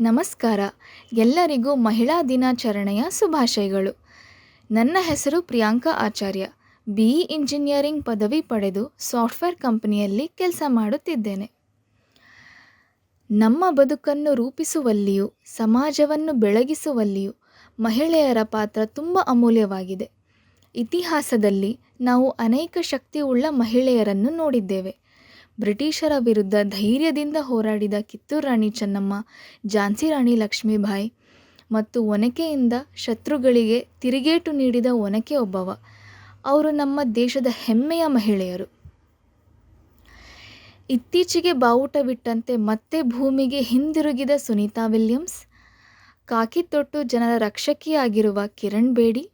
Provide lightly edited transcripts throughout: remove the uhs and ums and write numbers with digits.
ನಮಸ್ಕಾರ. ಎಲ್ಲರಿಗೂ ಮಹಿಳಾ ದಿನಾಚರಣೆಯ ಶುಭಾಶಯಗಳು. ನನ್ನ ಹೆಸರು ಪ್ರಿಯಾಂಕಾ ಆಚಾರ್ಯ. BE ಇಂಜಿನಿಯರಿಂಗ್ ಪದವಿ ಪಡೆದು ಸಾಫ್ಟ್ವೇರ್ ಕಂಪನಿಯಲ್ಲಿ ಕೆಲಸ ಮಾಡುತ್ತಿದ್ದೇನೆ. ನಮ್ಮ ಬದುಕನ್ನು ರೂಪಿಸುವಲ್ಲಿಯೂ ಸಮಾಜವನ್ನು ಬೆಳಗಿಸುವಲ್ಲಿಯೂ ಮಹಿಳೆಯರ ಪಾತ್ರ ತುಂಬ ಅಮೂಲ್ಯವಾಗಿದೆ. ಇತಿಹಾಸದಲ್ಲಿ ನಾವು ಅನೇಕ ಶಕ್ತಿಯುಳ್ಳ ಮಹಿಳೆಯರನ್ನು ನೋಡಿದ್ದೇವೆ. ಬ್ರಿಟಿಷರ ವಿರುದ್ಧ ಧೈರ್ಯದಿಂದ ಹೋರಾಡಿದ ಕಿತ್ತೂರು ರಾಣಿ ಚೆನ್ನಮ್ಮ, ಝಾನ್ಸಿ ರಾಣಿ ಲಕ್ಷ್ಮೀಬಾಯಿ ಮತ್ತು ಒನಕೆಯಿಂದ ಶತ್ರುಗಳಿಗೆ ತಿರುಗೇಟು ನೀಡಿದ ಒನಕೆ ಓಬವ್ವ. ಅವರು ನಮ್ಮ ದೇಶದ ಹೆಮ್ಮೆಯ ಮಹಿಳೆಯರು. ಇತ್ತೀಚೆಗೆ ಬಾವುಟ ಬಿಟ್ಟಂತೆ ಮತ್ತೆ ಭೂಮಿಗೆ ಹಿಂದಿರುಗಿದ ಸುನೀತಾ ವಿಲಿಯಮ್ಸ್, ಕಾಕಿ ತೊಟ್ಟು ಜನರ ರಕ್ಷಕಿಯಾಗಿರುವ ಕಿರಣ್ ಬೇಡಿ,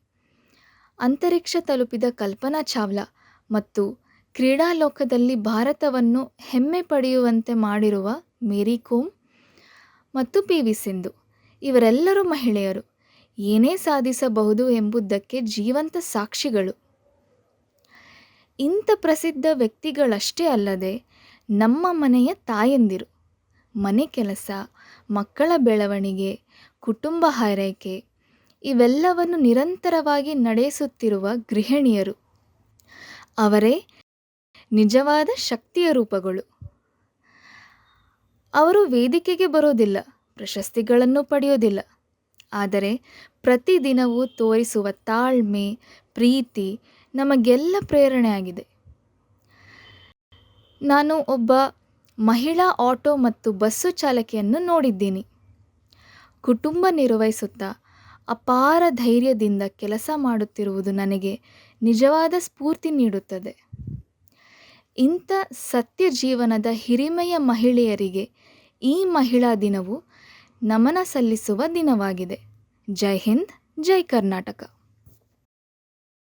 ಅಂತರಿಕ್ಷ ತಲುಪಿದ ಕಲ್ಪನಾ ಚಾವ್ಲಾ ಮತ್ತು ಕ್ರೀಡಾ ಲೋಕದಲ್ಲಿ ಭಾರತವನ್ನು ಹೆಮ್ಮೆ ಪಡೆಯುವಂತೆ ಮಾಡಿರುವ ಮೇರಿ ಕೋಮ್ ಮತ್ತು PV ಸಿಂಧು ಇವರೆಲ್ಲರೂ ಮಹಿಳೆಯರು. ಏನೇ ಸಾಧಿಸಬಹುದು ಎಂಬುದಕ್ಕೆ ಜೀವಂತ ಸಾಕ್ಷಿಗಳು. ಇಂಥ ಪ್ರಸಿದ್ಧ ವ್ಯಕ್ತಿಗಳಷ್ಟೇ ಅಲ್ಲದೆ ನಮ್ಮ ಮನೆಯ ತಾಯಂದಿರು, ಮನೆ ಕೆಲಸ, ಮಕ್ಕಳ ಬೆಳವಣಿಗೆ, ಕುಟುಂಬ ಹಾರೈಕೆ ಇವೆಲ್ಲವನ್ನು ನಿರಂತರವಾಗಿ ನಡೆಸುತ್ತಿರುವ ಗೃಹಿಣಿಯರು. ಅವರೇ ನಿಜವಾದ ಶಕ್ತಿಯ ರೂಪಗಳು. ಅವರು ವೇದಿಕೆಗೆ ಬರೋದಿಲ್ಲ, ಪ್ರಶಸ್ತಿಗಳನ್ನು ಪಡೆಯೋದಿಲ್ಲ. ಆದರೆ ಪ್ರತಿದಿನವೂ ತೋರಿಸುವ ತಾಳ್ಮೆ, ಪ್ರೀತಿ ನಮಗೆಲ್ಲ ಪ್ರೇರಣೆಯಾಗಿದೆ. ನಾನು ಒಬ್ಬ ಮಹಿಳಾ ಆಟೋ ಮತ್ತು ಬಸ್ಸು ಚಾಲಕಿಯನ್ನು ನೋಡಿದ್ದೀನಿ. ಕುಟುಂಬ ನಿರ್ವಹಿಸುತ್ತಾ ಅಪಾರ ಧೈರ್ಯದಿಂದ ಕೆಲಸ ಮಾಡುತ್ತಿರುವುದು ನನಗೆ ನಿಜವಾದ ಸ್ಫೂರ್ತಿ ನೀಡುತ್ತದೆ. ಇಂಥ ಸತ್ಯ ಜೀವನದ ಹಿರಿಮೆಯ ಮಹಿಳೆಯರಿಗೆ ಈ ಮಹಿಳಾ ದಿನವು ನಮನ ಸಲ್ಲಿಸುವ ದಿನವಾಗಿದೆ. ಜೈ ಹಿಂದ್, ಜೈ ಕರ್ನಾಟಕ.